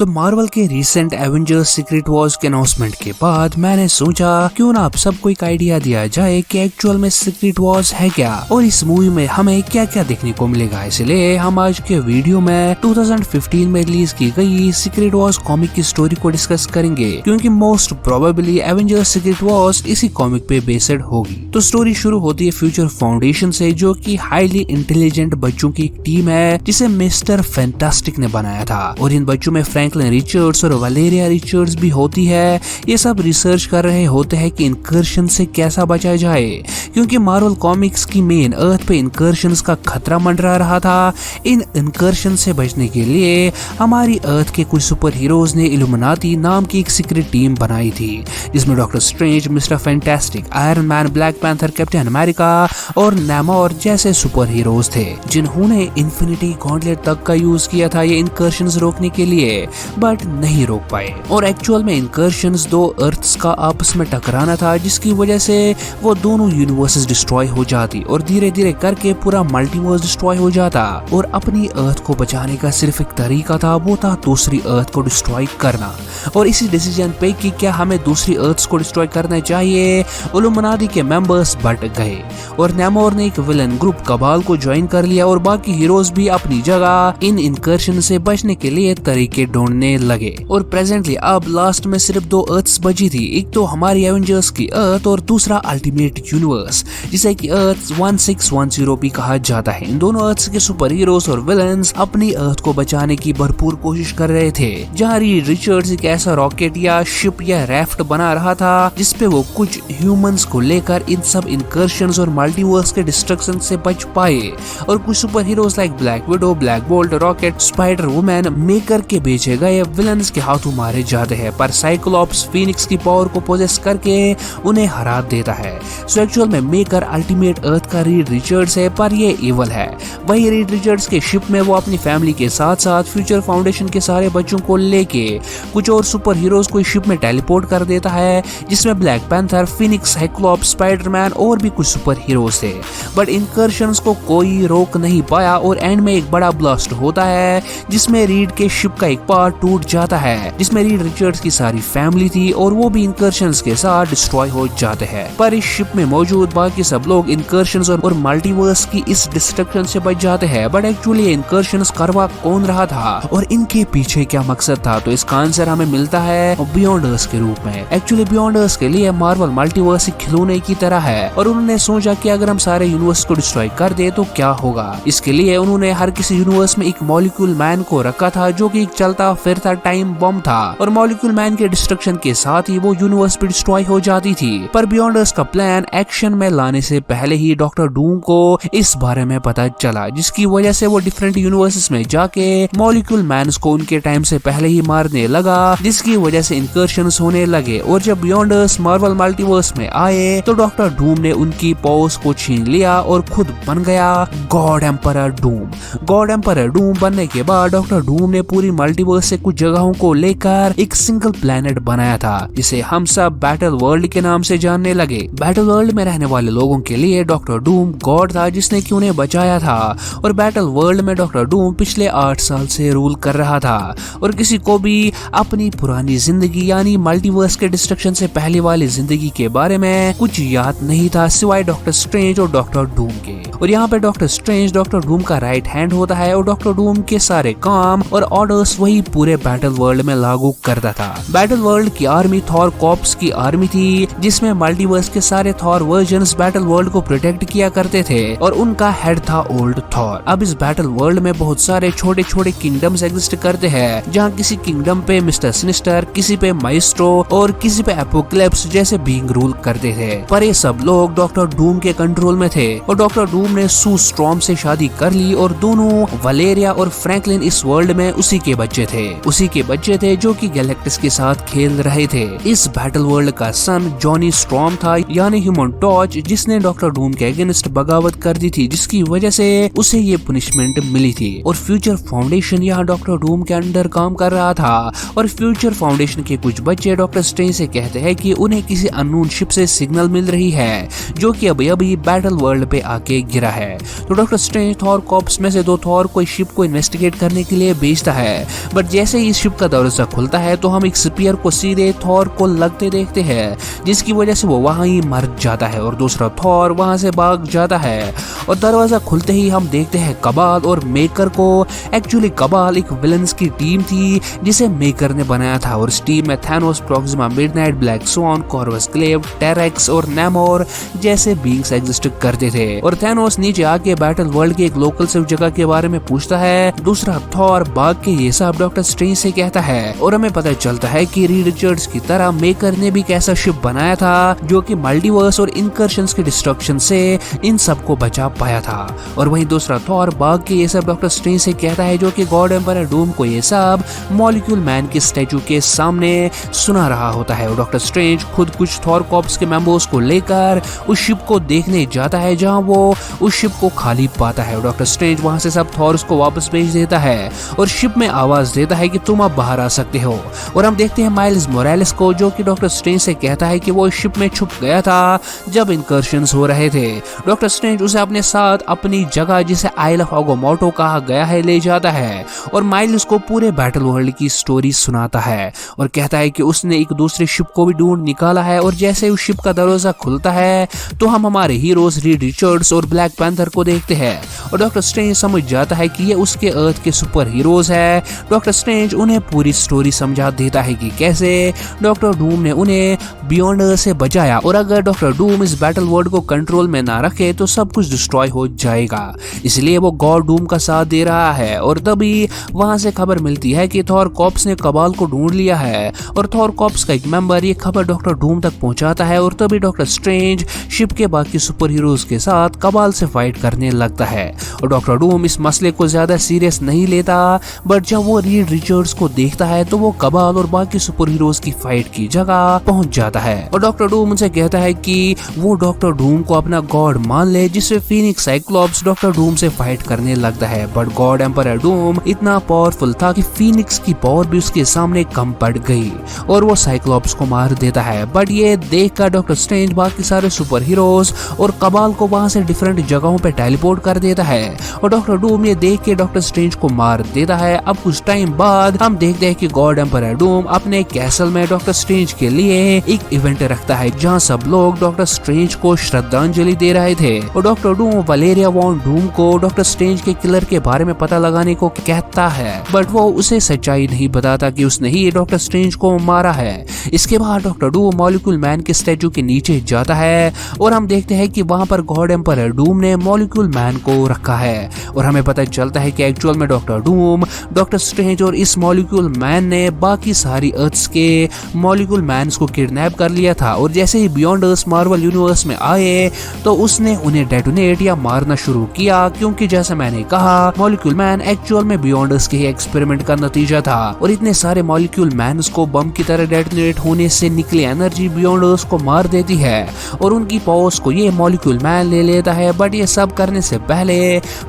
तो मार्वल के recent Avengers secret Wars के अनाउंसमेंट के बाद मैंने सोचा क्यों ना आप सबको एक आइडिया दिया जाए कि एक्चुअल में सीक्रेट वॉर्स है क्या और इस मूवी में हमें क्या क्या देखने को मिलेगा। इसलिए हम आज के वीडियो में 2015 में रिलीज की गई सीक्रेट वॉर्स कॉमिक की स्टोरी को डिस्कस करेंगे, क्योंकि most probably Avengers secret Wars इसी कॉमिक पे बेस्ड होगी। तो स्टोरी शुरू होती है फ्यूचर फाउंडेशन से, जो कि हाईली इंटेलिजेंट बच्चों की एक टीम है जिसे मिस्टर फैंटास्टिक ने बनाया था। और इन बच्चों में फ्रैंकलिन रिचर्ड्स और वलेरिया रिचर्ड्स भी होती है। ये सब रिसर्च कर रहे होते हैं कि इनकर्शन से कैसा बचा जाए, क्योंकि मार्वल कॉमिक्स की मेन अर्थ पे इनकर्शंस का खतरा मंडरा रहा था। इन इनकर्शन से बचने के लिए हमारी अर्थ के कुछ सुपर हीरोज ने इल्यूमिनाटी नाम की एक सीक्रेट टीम बनाई थी, जिसमें doctor strange, mister fantastic, iron man, black panther, captain America और नेमोर जैसे सुपर हीरोज थे, जिन्होंने इन्फिनिटी गॉन्टलेट तक का यूज किया था ये इनकर्शंस रोकने के लिए, बट नहीं रोक पाए। और एक्चुअल में इनकर्शंस दो अर्थ्स का आपस में टकराना था, जिसकी वजह से वो दोनों यूनिवर्सेस डिस्ट्रॉय हो जाती और धीरे धीरे करके पूरा मल्टीवर्स डिस्ट्रॉय हो जाता। और अपनी अर्थ को बचाने का सिर्फ एक तरीका था, वो था दूसरी अर्थ को डिस्ट्रॉय करना। और इसी डिसीजन पे कि क्या हमें दूसरी अर्थ्स को डिस्ट्रॉय करना चाहिए, इल्यूमिनाटी के मेंबर्स बट गए और नेमोर ने एक विलन ग्रुप कबाल को ज्वाइन कर लिया और बाकी हीरोज भी अपनी जगह इन इनकर्शन से बचने के लिए तरीके ढूंढने लगे। और प्रेजेंटली अब लास्ट में सिर्फ दो अर्थ्स बची थी, एक तो हमारी एवेंजर्स की अर्थ और दूसरा अल्टीमेट यूनिवर्स, जिसे कि अर्थ 1610 भी कहा जाता है। इन दोनों अर्थ्स के सुपर हीरोज और विलन्स अपनी अर्थ को बचाने की भरपूर कोशिश कर रहे थे, जहाँ रीड रिचर्ड्स एक ऐसा रॉकेट या शिप या राफ्ट बना रहा था जिसपे वो कुछ ह्यूमंस को लेकर इन सब इनकर्शंस और मल्टीवर्स के डिस्ट्रक्शन से बच पाए। और कुछ super heroes like black window, black bolt, rocket, spider woman maker के भेजे गए विलन्स के हाथों मारे जाते हैं, पर साइक्लोप्स फीनिक्स की पावर को पोजेस करके उन्हें हरा देता है। सो एक्चुअल में मेकर अल्टीमेट अर्थ का रीड रिचर्ड्स है, पर ये इवल है। वही रीड रिचर्ड्स के शिप में वो अपनी फैमिली के साथ साथ फ्यूचर फाउंडेशन के सारे बच्चों को लेके कुछ और सुपर हीरोज को शिप में टेलीपोर्ट कर देता है, जिसमें black panther, Phoenix, cyclops, Spiderman और भी कुछ सुपर हीरोज थे। बट इनकर्शंस को कोई रोक नहीं पाया और एंड में एक बड़ा ब्लास्ट होता है, जिसमें रीड के शिप का एक पार्ट टूट जाता है, जिसमें रीड रिचर्ड्स की सारी फैमिली थी और वो भी इनकर्शंस के साथ डिस्ट्रॉय हो जाते हैं। पर इस शिप में मौजूद बाकी सब लोग इनकर्शंस और मल्टीवर्स की इस डिस्ट्रक्शन से बच जाते हैं। बट एक्चुअली इनकर्शंस करवा कौन रहा था और इनके पीछे क्या मकसद था, तो इसका आंसर हमें मिलता है बियॉन्ड अर्थ के रूप में। एक्चुअली बियॉन्ड अर्थ के लिए मार्वल मल्टीवर्स एक खिलौने की तरह है और उन्होंने सोचा कि अगर हम सारे यूनिवर्स को डिस्ट्रॉय कर दे तो क्या होगा। इसके लिए उन्होंने हर किसी यूनिवर्स में एक मॉलिक्यूल मैन को रखा था, जो कि एक चलता फिरता टाइम बम था और मॉलिक्यूल मैन के डिस्ट्रक्शन के साथ ही वो यूनिवर्स भी डिस्ट्रॉय हो जाती थी। पर बियॉन्ड अर्थ का प्लान एक्शन में लाने से पहले ही डॉक्टर डूम को इस बारे में पता चला, जिसकी वजह से वो डिफरेंट यूनिवर्सेस में जाके मॉलिक्यूल मैन को उनके टाइम से पहले ही मारने लगा, जिसकी वजह से इनकर्शंस होने लगे। और जब बियॉन्ड अर्थ मार्वल मल्टीवर्स में आए तो डॉक्टर डूम ने उनकी पॉज को छीन लिया और खुद बन गया God emperor Doom. God emperor Doom बनने के बाद डॉक्टर डूम ने पूरी मल्टीवर्स से कुछ जगहों को लेकर एक सिंगल प्लेनेट बनाया था, जिसे हम सब बैटल वर्ल्ड के नाम से जानने लगे। बैटल वर्ल्ड में रहने वाले लोगों के लिए डॉक्टर डूम गॉड था, जिसने कि उन्हें बचाया था। और बैटल वर्ल्ड में डॉक्टर डूम पिछले 8 साल से रूल कर रहा था और किसी को भी अपनी पुरानी जिंदगी यानी मल्टीवर्स के डिस्ट्रक्शन से पहले वाली जिंदगी के बारे में कुछ याद नहीं था, सिवाय डॉक्टर स्ट्रेंज और डॉक्टर डूम के। और यहाँ पे डॉक्टर स्ट्रेंज डॉक्टर डूम का राइट हैंड होता है और डॉक्टर डूम के सारे काम और ऑर्डर्स वही पूरे बैटल वर्ल्ड में लागू करता था। बैटल वर्ल्ड की आर्मी थॉर कॉर्प्स की आर्मी थी, जिसमें मल्टीवर्स के सारे थॉर वर्जन्स बैटल वर्ल्ड को प्रोटेक्ट किया करते थे और उनका हेड था ओल्ड थॉर। अब इस बैटल वर्ल्ड में बहुत सारे छोटे छोटे किंगडम्स एग्जिस्ट करते हैं, जहाँ किसी किंगडम पे मिस्टर सिनिस्टर, किसी पे माइस्ट्रो और किसी पे एपोक्लिप्स जैसे बीइंग रूल करते थे। पर ये सब लोग डॉक्टर डूम के कंट्रोल में थे और डॉक्टर डूम ने सू स्ट्रॉम से शादी कर ली और दोनों वलेरिया और फ्रैंकलिन इस वर्ल्ड में उसी के बच्चे थे जो कि गैलेक्टिस के साथ खेल रहे थे। इस बैटल वर्ल्ड का सन जॉनी स्ट्रॉम था, यानी ह्यूमन टॉर्च, जिसने डॉक्टर डूम के अगेंस्ट बगावत कर दी थी, जिसकी वजह से उसे ये पनिशमेंट मिली थी। और फ्यूचर फाउंडेशन यहाँ डॉक्टर डूम के अंडर काम कर रहा था और फ्यूचर फाउंडेशन के कुछ बच्चे डॉक्टर स्ट्रेंज से कहते हैं कि उन्हें किसी अननोन शिप से सिग्नल मिल रही है, जो कि अभी अभी बैटल वर्ल्ड पे आके गिरा है। तो डॉक्टर स्ट्रेंज थॉर कॉप्स में से दो थॉर को शिप को इन्वेस्टिगेट करने के लिए भेजता है, बट जैसे ही इस शिप का दरवाजा खुलता है तो हम एक स्पीयर को सीधे थॉर को लगते देखते हैं, जिसकी वजह से वो वहां ही मर जाता है और दूसरा थॉर वहां से भाग जाता है। और दरवाजा खुलते ही हम देखते हैं कबाल और मेकर को। एक्चुअली कबाल एक विलन्स की टीम थी जिसे मेकर ने बनाया था, और इस टीम में Thanos, Proxima midnight, black swan, Corvus ग्लेव, टेरेक्स और नेमोर जैसे बीइंग्स एग्जिस्ट करते थे। और थैनोस नीचे आके बैटल वर्ल्ड के एक लोकल सेफ जगह के बारे में पूछता है। दूसरा थॉर भाग के ये सब डॉक्टर स्ट्रेंज से कहता है, और हमें पता चलता है कि रीड रिचर्ड्स की तरह मेकर ने भी एक ऐसा शिप बनाया था जो कि मल्टीवर्स और इनकर्शंस के डिस्ट्रक्शन से इन सबको बचा पाया था। और वहीं दूसरा थॉर भाग के ये सब डॉक्टर स्ट्रेंज से कहता है, जो कि गॉड एम्परर डूम को ये सब मॉलिक्यूल मैन के स्टैचू के सामने सुना रहा होता है। और डॉक्टर स्ट्रेंज खुद कुछ थॉर कॉर्प्स के मेंबर्स को लेकर उस शिप को देखने जाता है, जहां वो उस शिप को खाली पाता है। और डॉक्टर स्ट्रेंज वहां से सब थॉर्स को वापस भेज देता है और शिप में आवाज देता है कि तुम अब बाहर आ सकते हो। और हम देखते हैं माइल्स मोरालेस को, जो कि डॉक्टर स्ट्रेंज से कहता है कि वो शिप में छुप गया था जब इनकर्शंस हो रहे थे। डॉक्टर स्ट्रेंज उसे अपने साथ अपनी जगह, जिसे आइल ऑफ आगोमोटो कहा गया है, ले जाता है और माइल्स को पूरे बैटल वर्ल्ड की स्टोरी सुनाता है और कहता है कि उसने एक दूसरे शिप को भी ढूंढ निकाला है। और जैसे उस शिप का दरवाजा खुलता है तो हम हमारे हीरोज रीड रिचर्ड्स और ब्लैक पैंथर को देखते हैं, और डॉक्टर स्ट्रेंज समझ जाता है कि ये उसके अर्थ के सुपर हीरोज है। डॉक्टर स्ट्रेंज उन्हें पूरी स्टोरी समझा देता है कि कैसे डॉक्टर डूम ने उन्हें बियॉन्ड अर्थ से बचाया, और अगर डॉक्टर डूम इस बैटल वर्ल्ड को कंट्रोल में ना रखे तो सब कुछ डिस्ट्रॉय हो जाएगा, इसलिए वो गॉड डूम का साथ दे रहा है। और तभी वहां से खबर मिलती है कि थॉर कॉप्स ने कबाल को ढूंढ लिया है, और थॉर कॉप्स का एक मेंबर ये खबर डॉक्टर डूम तक पहुंचाता है। और तभी डॉक्टर स्ट्रेंज शिप के बाकी सुपर हीरोज के साथ कबाल से फाइट करने लगता है। और डॉक्टर डूम इस मसले को ज्यादा सीरियस नहीं लेता, बट जब वो रीड रिचर्ड्स को देखता है तो वो कबाल और बाकी सुपर हीरोज की फाइट की जगह पहुंच जाता है। और डॉक्टर डूम उनसे कहता है कि वो डॉक्टर डूम को अपना गॉड मान ले, जिससे फीनिक्स साइक्लोप्स डॉक्टर डूम से फाइट करने लगता है। बट गॉड एम्परर डूम इतना पावरफुल था कि फीनिक्स की पावर भी उसके सामने कम पड़ गई और वो साइक्लोप्स को मार देता है। बट ये देखकर डॉक्टर स्ट्रेंज बाकी सारे सुपर हीरोज और कबाल को वहां से डिफरेंट जगहों पे टेलीपोर्ट कर देता है, और डॉक्टर डूम ये देख के डॉक्टर स्ट्रेंज को मार देता है। अब कुछ टाइम बाद हम देखते हैं कि गॉड एम्परर डूम अपने कैसल में डॉक्टर स्ट्रेंज के लिए एक इवेंट रखता है, जहां सब लोग डॉक्टर स्ट्रेंज को श्रद्धांजलि दे रहे थे। और डॉक्टर डूम वलेरिया वॉन डूम को डॉक्टर स्ट्रेंज के किलर के बारे में पता लगाने को कहता है, बट वो उसे सच्चाई नहीं बताता कि उसने ही डॉक्टर स्ट्रेंज को मारा है। इसके बाद डॉक्टर डूम मॉलिक्यूल मैन के स्टैचू के नीचे जाता है और हम देखते हैं कि वहां पर गॉड एम्परर डूम ने मॉलिक्यूल मैन को रखा है, और हमें पता चलता है कि एक्चुअल में डॉक्टर डूम, डॉक्टर स्ट्रेंज और इस मॉलिक्यूल मैन ने बाकी सारी अर्थ्स के मॉलिक्यूल मैन्स को किडनैप कर लिया था। और जैसे ही बियॉन्ड अर्थ मार्वल यूनिवर्स में आए तो उसने उन्हें डेटोनेट या मारना शुरू किया, क्योंकि जैसे मैंने कहा मॉलिक्यूल मैन एक्चुअल में बियॉन्ड अर्थ के एक्सपेरिमेंट का नतीजा था। और इतने सारे मॉलिक्यूल मैन्स को बम की तरह डेटोनेट होने से निकली एनर्जी बियॉन्ड अर्थ को मार देती है, और उनकी पावर्स को ये मॉलिक्यूल मैन ले लेता है। बट ये सब करने से पहले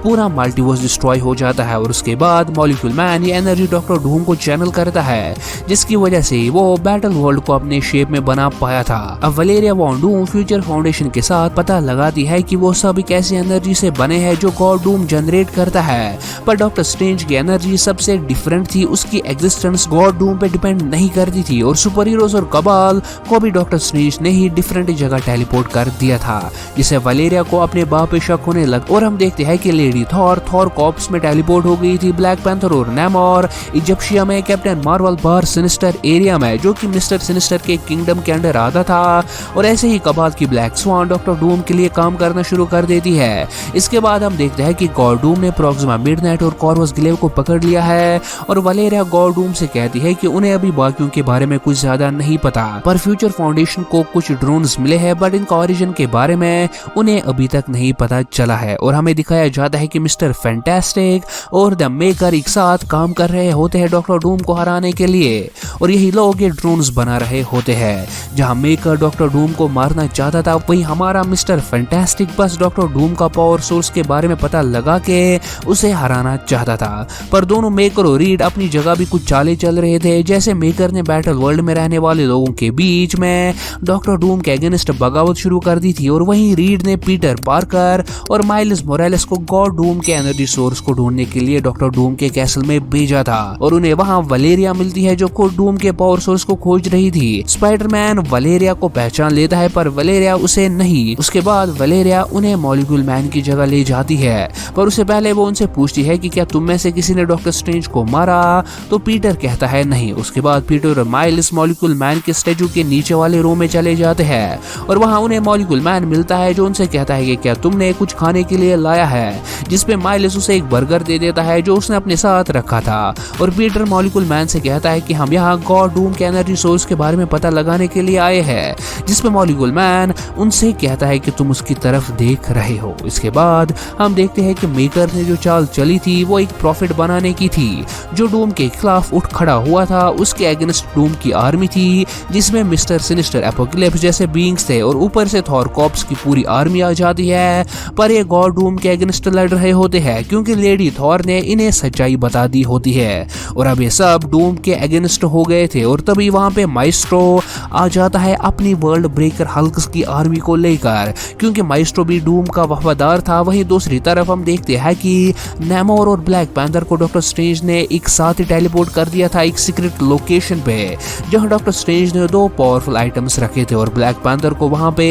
पूरा मल्टीवर्स डिस्ट्रॉय हो जाता है, और उसके बाद मॉलिक्यूल मैन ये एनर्जी डॉक्टर डूम को चैनल करता है, जिसकी वजह से वो बैटल वर्ल्ड को अपने शेप में बना पाया था। अब वलेरिया वॉन डूम फ्यूचर फाउंडेशन के साथ पता लगाती है कि वो सब एक ऐसी एनर्जी से बने हैं जो गॉड डूम जनरेट करता है, पर डॉक्टर स्ट्रेंज की एनर्जी सबसे डिफरेंट थी, उसकी एग्जिस्टेंस गॉड डूम पे डिपेंड नहीं करती थी। और सुपर हीरोज और कबाल को भी डॉक्टर स्ट्रेंज ने ही डिफरेंट जगह टेलीपोर्ट कर दिया था, जिससे वलेरिया को अपने बाप पे शक होने लगा। और हम देखते हैं कि लेडी थॉर कॉर्प्स में टेलीपोर्ट हो गई थी, ब्लैक पैंथर और नेमोर इजिप्शिया में, कैप्टन मार्वल बाहर सिनिस्टर एरिया में जो कि मिस्टर सिनिस्टर के किंगडम के अंडर आता था। और ऐसे ही कबाल की ब्लैक स्वान डॉक्टर डूम के लिए काम करना शुरू कर देती है। इसके बाद हम देखते हैं कि गॉड डूम ने प्रॉक्सिमा मिडनाइट और कॉर्वस ग्लेव को पकड़ लिया है, और वलेरिया गॉड डूम से कहती है कि उन्हें अभी बाकियों के बारे में कुछ ज्यादा नहीं पता, पर फ्यूचर फाउंडेशन को कुछ ड्रोन्स मिले हैं, बट इनका ओरिजिन के बारे में उन्हें अभी तक नहीं पता चला है। और हमें दिखाया जाता है कि मिस्टर फैंटास्टिक और द मेकर एक साथ काम कर रहे होते हैं डॉक्टर डूम को हराने के लिए। और यही लोग ये ड्रोन्स बना रहे होते हैं। जहां मेकर डॉक्टर डूम को मारना चाहता था, वहीं हमारा मिस्टर फैंटास्टिक बस डॉक्टर डूम का पावर सोर्स के बारे में पता लगा के उसे हराना चाहता था। पर दोनों मेकर और रीड अपनी जगह भी कुछ चाले चल रहे थे। जैसे मेकर ने बैटल वर्ल्ड में रहने वाले लोगों के बीच में डॉक्टर डूम के अगेंस्ट बगावत शुरू कर दी थी, और वहीं रीड ने पीटर पार्कर और माइल्स मोरालेस को गॉड डूम के एनर्जी सोर्स को ढूंढने के लिए डॉक्टर डूम के कैसल में भेजा था। और उन्हें वहां वलेरिया मिलती है जो खुद डूम के पावर सोर्स को खोज रही थी। स्पाइडरमैन वलेरिया को पहचान लेता है पर वलेरिया उसे नहीं। उसके बाद वलेरिया उन्हें मॉलिक्यूल मैन की जगह ले जाती है, पर उससे पहले वो उनसे पूछती है कि क्या तुम में से किसी ने डॉक्टर स्ट्रेंज को मारा, तो पीटर कहता है नहीं। उसके बाद पीटर और माइल्स मॉलिक्यूल मैन के स्टैचू के नीचे वाले रूम में चले जाते हैं और वहां उन्हें मॉलिक्यूल मैन मिलता है जो उनसे कहता है कि क्या तुमने कुछ खाने के लिए लाया है, जिसपे माइल्स उसे एक बर्गर दे देता है जो उसने अपने साथ रखा था। और पीटर मॉलिक्यूल मैन से कहता है कि हम यहाँ गॉड डूम के एनर्जी सोर्स के बारे में पता लगाने के लिए आए हैं, जिसपे मॉलिक्यूल मैन उनसे कहता है कि तुम उसकी तरफ देख रहे हो। इसके बाद हम देखते हैं कि मेकर ने जो चाल चली थी वो एक प्रॉफिट बनाने की थी, जो डूम के खिलाफ उठ खड़ा हुआ था। उसके अगेंस्ट डूम की आर्मी थी जिसमें मिस्टर सिनिस्टर, एपोकलिप्स जैसे बीइंग्स थे, और ऊपर से थॉर कॉप्स की पूरी आर्मी आ जाती है। पर ये गॉड डूम के अगेंस्ट लड़ रहे होते हैं क्योंकि लेडी थॉर ने इन्हें सच्चाई बता दी होती है, और अब ये सब डूम के अगेंस्ट हो गए थे। और तभी वहां पे माइस्ट्रो आ जाता है अपनी वर्ल्ड ब्रेकर हल्क्स की आर्मी को लेकर, क्योंकि माइस्ट्रो भी डूम का वफादार था। वहीं दूसरी तरफ हम देखते हैं कि नेमोर और ब्लैक पैंथर को डॉक्टर स्ट्रेंज ने एक साथ ही टेलीपोर्ट कर दिया था एक सीक्रेट लोकेशन पे, जहां डॉक्टर स्ट्रेंज ने 2 पावरफुल आइटम्स रखे थे, और ब्लैक पैंथर को वहां पे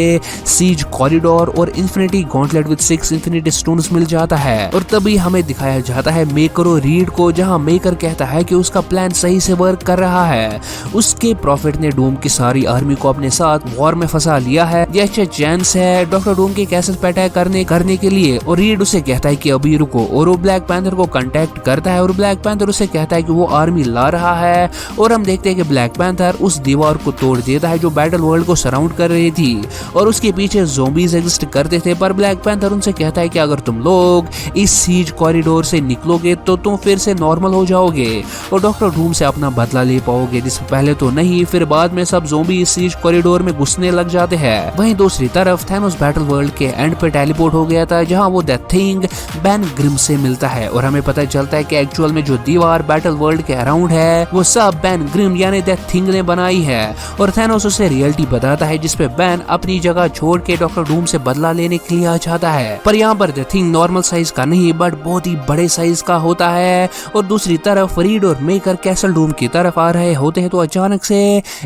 सीज कॉरिडोर और infinity gauntlet with 6 infinity stones मिल जाता है। और तभी हमें दिखाया जाता है मेकर और रीड को, जहां मेकर कहता है कि उसका प्लान सही से वर्क कर रहा है। उसके प्रॉफिट ने डूम की सारी आर्मी को अपने साथ वॉर में फंसा लिया है। ये अच्छा चांस है डॉक्टर डूम के कैसल पे अटैक करने के लिए, और रीड उसे कहता है कि अभी रुको, और वो ब्लैक पैंथर को कांटेक्ट करता है, और ब्लैक पैंथर उसे कहता है कि वो आर्मी ला रहा है। और हम देखते हैं कि ब्लैक पैंथर उस दीवार को तोड़ देता है जो बैटल वर्ल्ड को सराउंड कर रही थी, और उसके पीछे ज़ॉम्बीज एग्जिस्ट करते थे। पर ब्लैक पैंथर उनसे कहता है कि अगर तुम लोग इस सीज कॉरिडोर से निकलोगे तो तुम फिर से नॉर्मल हो जाओगे और डॉक्टर डूम से अपना बदला ले पाओगे, जिससे पहले तो नहीं, फिर बाद में सब ज़ॉम्बी इस सीज कॉरिडोर में घुसने लग जाते हैं। वहीं दूसरी तरफ थैनोस बैटल वर्ल्ड के एंड पे टेलीपोर्ट हो गया था, जहां वो द थिंग बैन ग्रिम से मिलता है, और हमें पता चलता है कि एक्चुअल में जो दीवार बैटल वर्ल्ड के अराउंड है वो सब बैन ग्रिम यानी द थिंग ने बनाई है। और थैनोस उसे रियलिटी बताता है जिसपे बैन अपनी जगह छोड़ के डॉक्टर डूम से बदला लेने के लिए आ जाता है। पर यहाँ पर द थिंग नॉर्मल साइज का नहीं बट बहुत ही बड़े साइज का होता है। और दूसरी तरफ रीड और मेकर कैसल डूम की तरफ आ रहे होते हैं तो अचानक से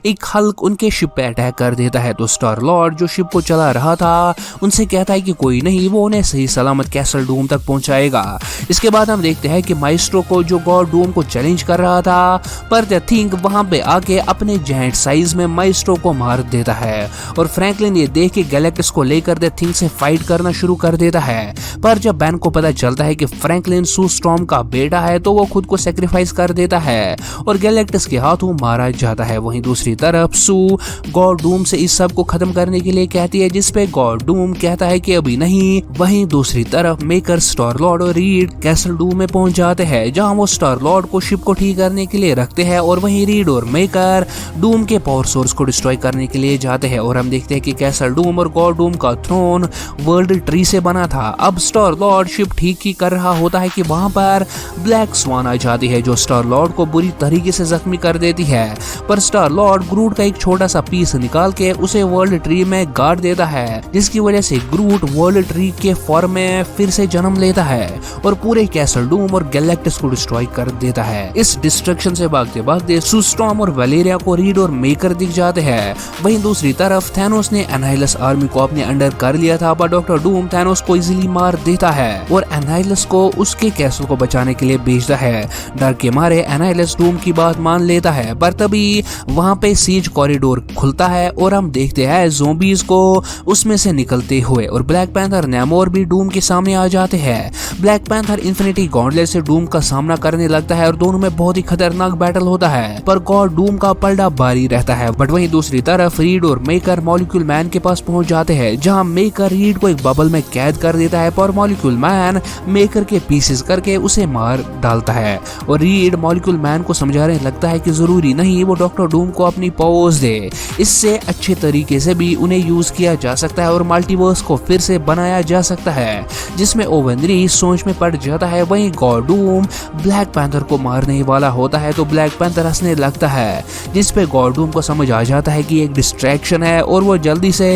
एक हल्क उनके शिप पे अटैक कर देता है। तो स्टार लॉर्ड जो शिप को चला रहा था उनसे कहता है कि कोई नहीं, वो उन्हें सही सलामत कैसल डूम तक पहुंचाएगा। इसके बाद हम देखते हैं कि माइस्ट्रो को जो गॉड डूम को चैलेंज कर रहा था, पर द थिंग वहां पे आके अपने जायंट साइज में माइस्ट्रो को मार देता है। और फ्रैंकलिन ये देख के गैलेक्टस को लेकर द थिंग से फाइट करना शुरू कर देता है। पर जब बैन को पता चलता है कि फ्रैंकलिन सू स्टॉर्म का बेटा है तो वो खुद को सेक्रीफाइस कर देता है और गैलेक्टस के हाथों मारा जाता है। वहीं दूसरी तरफ सू गॉड डूम से इस सब को खत्म करने के लिए कहती है, जिसपे गॉड डूम कहता है कि अभी नहीं। वहीं दूसरी तरफ मेकर, स्टार लॉर्ड और रीड कैसल डूम में पहुंच जाते हैं, जहां वो स्टार लॉर्ड को शिप को ठीक करने के लिए रखते हैं, और वहीं रीड और मेकर डूम के पावर सोर्स को डिस्ट्रॉय करने के लिए जाते हैं। और हम देखते हैं कि कैसल डूम और गॉड डूम का थ्रोन वर्ल्ड ट्री से बना था। अब स्टार लॉर्ड शिप ठीक ही कर रहा होता है कि वहां पर ब्लैक स्वान आ जाती है जो स्टार लॉर्ड को बुरी तरीके से जख्मी कर देती है। पर स्टार लॉर्ड ग्रूट का एक छोटा सा पीस निकाल के उसे वर्ल्ड ट्री में गाड़ देता है, जिसकी वजह से ग्रूट वर्ल्ड ट्री के फॉर्म में फिर से जन्म लेता है और पूरे कैसल डूम और गैलेक्टस को डिस्ट्रॉय कर देता है। इस डिस्ट्रक्शन से भागते भागते सू स्टॉर्म और वलेरिया को रीड और मेकर दिख जाते हैं। वहीं दूसरी तरफ थैनोस ने एनाइलस आर्मी को अपने अंडर कर लिया था, पर डॉक्टर डूम थैनोस को इजीली मार देता है और एनाइलस को उसके कैसल को बचाने के लिए भेजता है। डर के मारे एनाइलस डूम की बात मान लेता है, पर तभी वहां पे सीज कॉरिडोर खुलता है और हम देखते हैं ज़ॉम्बीज को उसमें से निकलते हुए, और ब्लैक पैंथर नेमोर भी डूम के सामने आ जाते हैं। ब्लैक पैंथर इन्फिनिटी गॉन्टलेट से डूम का सामना करने लगता है और दोनों में बहुत ही खतरनाक बैटल होता है, पर गॉड डूम का पलड़ा भारी रहता है। बट वहीं दूसरी तरफ रीड और मेकर मॉलिक्यूल मैन के पास पहुंच जाते हैं, जहां मेकर रीड को एक बबल में कैद कर देता है, पर मॉलिक्यूल मैन मेकर के पीसेस करके उसे मार डालता है। और रीड मॉलिक्यूल मैन को समझाने लगता है कि कि जरूरी नहीं वो डॉक्टर डूम को अपनी पावर्स दे, इससे अच्छे तरीके से भी उन्हें यूज किया जा सकता है और मल्टीवर्स को फिर से बनाया जा सकता है, जिसमें ओवन रीड सोच में पड़ जाता है। वहीं गॉड डूम ब्लैक पैंथर को मारने वाला होता है तो ब्लैक पैंथर हंसने लगता है, जिस पे गॉड डूम को समझ आ जाता है कि एक डिस्ट्रैक्शन है और वो जल्दी से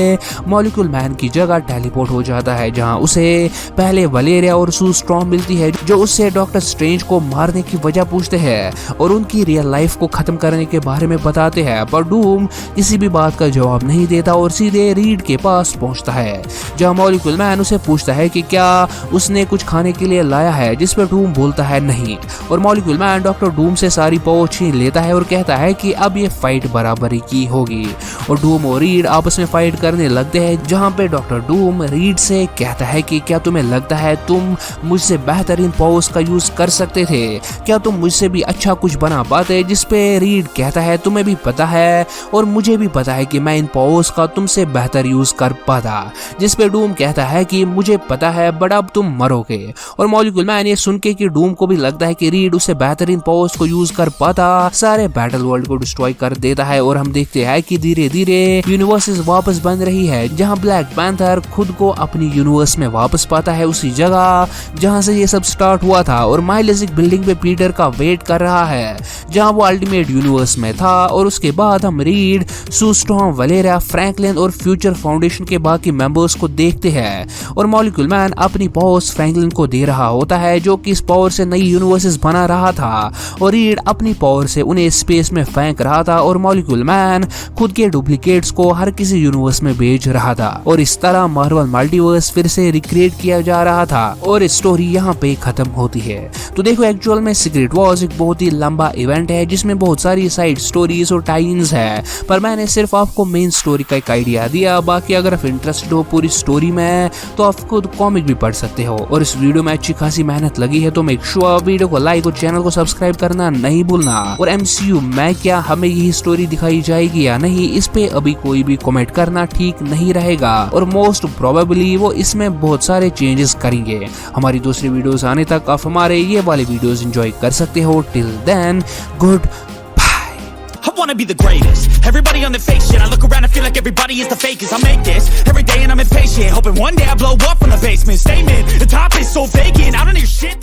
मॉलिक्यूल मैन की जगह टेलीपोर्ट हो जाता है, जहां उसे पहले वलेरिया और सू स्ट्रॉन्ग मिलती है जो उससे डॉक्टर स्ट्रेंज को मारने की वजह पूछते हैं और उनकी रियल लाइफ को खत्म करने के बारे में बताते हैं। पर डूम किसी भी बात का जवाब नहीं देता और सीधे रीड के पास पहुंचता है, जहां मॉलिक्यूल मैन उसे पूछता है कि क्या उसने कुछ खाने के लिए लाया है, जिस पर डूम बोलता है नहीं, और मॉलिक्यूल मैन डॉक्टर डूम से सारी पावर छीन लेता है और कहता है कि अब ये फाइट बराबरी की होगी, और डूम और रीड आपस में फाइट करने लगते हैं, जहां पे डॉक्टर डूम रीड से कहता है कि क्या तुम्हें लगता है तुम मुझसे बेहतरीन पावर्स का यूज कर सकते थे, क्या तुम मुझसे भी अच्छा कुछ बना पाते, जिस पे रीड कहता है तुम्हें भी पता है और मुझे भी पता है कि मैं इन पावर्स का तुमसे बेहतर यूज कर पाता, जिस पे डूम कहता है कि मुझे पता है बट अब तुम मरोगे, और मॉलिक्यूल मैन ये सुन के कि डूम को भी लगता है कि रीड उसे बेहतरीन पावर्स को यूज कर पाता, सारे बैटल वर्ल्ड को डिस्ट्रॉय कर देता है और हम देखते हैं कि धीरे धीरे यूनिवर्सेस वापस बन रही है, जहां ब्लैक पैंथर खुद को अपनी यूनिवर्स में वापस पाता है, उसी जगह जहां से ये सब स्टार्ट हुआ था, और माइल्स एक बिल्डिंग पे पीटर का वेट कर रहा है जहां वो अल्टीमेट यूनिवर्स में था, और उसके बाद हम रीड, सू स्ट्रॉन्ग, वलेरिया, फ्रैंकलिन और फ्यूचर फाउंडेशन के बाकी मेंबर्स को देखते हैं, और मॉलिक्यूल मैन अपनी पावर्स फ्रैंकलिन को दे रहा होता है जो कि इस पावर से नई यूनिवर्सेस बना रहा था, और रीड अपनी पावर से उन्हें स्पेस में फेंक रहा था, और मॉलिक्यूल मैन खुद के डुप्लीकेट्स को हर किसी यूनिवर्स में भेज रहा था, और इस तरह मार्वल मल्टीवर्स फिर से रिक्रिएट किया जा रहा था, और स्टोरी यहाँ पे खत्म होती है। तो देखो एक्चुअल में सीक्रेट वॉर्स एक बहुत ही लंबा इवेंट है जिसमें बहुत सारी साइड स्टोरीज और टाइम्स है, पर मैंने सिर्फ आपको मेन स्टोरी का एक आइडिया दिया, बाकी अगर आप इंटरेस्टेड हो पूरी स्टोरी में तो आप खुद कॉमिक भी पढ़ सकते हो, और इस वीडियो में अच्छी खासी मेहनत लगी है तो मेक श्योर वीडियो को लाइक और चैनल को सब्सक्राइब करना नहीं भूलना, और MCU में क्या हमें यही स्टोरी दिखाई जाएगी या नहीं, इस पे अभी कोई भी कमेंट करना ठीक नहीं रहेगा, और मोस्ट प्रोबेबली वो इसमें बहुत सारे चेंजेस करेंगे। हमारी दूसरी वीडियोस आने तक आप हमारे ये वाले वीडियोस एंजॉय कर सकते हो। Till then good I wanna be the greatest. Everybody on the fake shit. I look around and feel like everybody is the fakest. I make this every day and I'm impatient, hoping one day I blow up from the basement. Statement, the top is so vacant. I don't hear shit that